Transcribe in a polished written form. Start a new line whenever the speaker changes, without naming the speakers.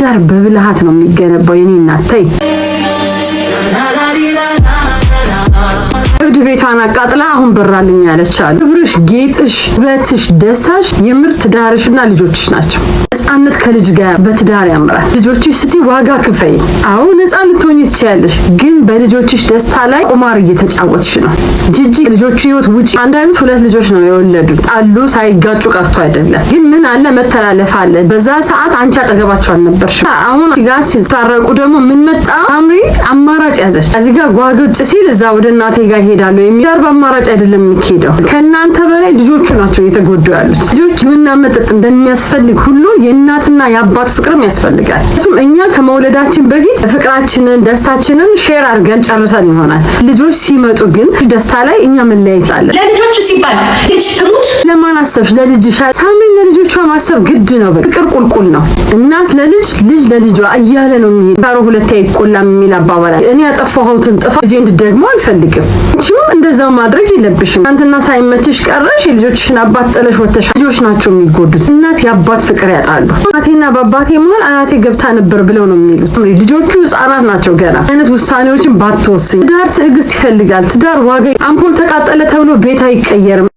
ትዳር በብልሃት ነው የሚገነባው። የኔ እናት ተይ። እብድ ቤቷን አቃጥላ አሁን በራልኝ ያለች አሉ። ክብርሽ፣ ጌጥሽ፣ ውበትሽ፣ ደስታሽ የምር ትዳርሽና ልጆችሽ ናቸው። ነፃነት ከልጅ ጋር በትዳር ያምራል። ልጆችሽ ስቲ ዋጋ ክፈይ። አዎ ነፃ ልትሆኚ ትችያለሽ፣ ግን በልጆችሽ ደስታ ላይ ቁማር እየተጫወትሽ ነው። ጂጂ ልጆቹ ህይወት ውጪ። አንዳንድ 2 ልጆች ነው የወለዱት። ጣሉ ሳይጋጩ ቀርቶ አይደለም፣ ግን ምን አለ መተላለፍ አለ። በዛ ሰዓት አንቺ አጠገባቸው አልነበርሽ። አሁን ጋር ሲታረቁ ደግሞ ምን መጣ? አምሪ አማራጭ ያዘች። እዚህ ጋር ጓገጭ ሲል እዛ ወደ እናቴ ጋር ሄዳለሁ የሚያር በአማራጭ አይደለም የሚሄደው። ከእናንተ በላይ ልጆቹ ናቸው እየተጎዱ ያሉት። ልጆች ምንና መጠጥ እንደሚያስፈልግ ሁሉ የእናትና የአባት ፍቅርም ያስፈልጋል። እኛ ከመውለዳችን በፊት ፍቅራችንን ደስታችንን ሼር አድርገን ጨርሰን ይሆናል። ልጆች ሲመጡ ግን ደስታ ላይ እኛ መለያየት አለ።
ለልጆች ሲባል ልጅ ትሙት
ለማን አሰብሽ? ለልጅሽ ሳሚን ለልጆቿ ማሰብ ግድ ነው። ፍቅር ቁልቁል ነው። እናት ለልጅ ልጅ ለልጇ እያለ ነው የሚሄድ። ታሮ ሁለቴ አይቆላም የሚል አባባል። እኔ ያጠፋሁትን ጥፋት ልጄ እንድትደግመው አልፈልግም። እንደዛው ማድረግ የለብሽም። አንተና ሳይመችሽ ቀረሽ የልጆችሽን አባት ጥለሽ ወተሽ ልጆች ናቸው የሚጎዱት። እናት የአባት ፍቅር ያጣሉ። እናቴና በአባቴ መሀል አያቴ ገብታ ነበር ብለው ነው የሚሉት። ልጆቹ ህፃናት ናቸው ገና። አይነት ውሳኔዎችን ባትወስኝ። ትዳር ትዕግስት ይፈልጋል። ትዳር ዋጋ። አምፖል ተቃጠለ ተብሎ ቤት አይቀየርም።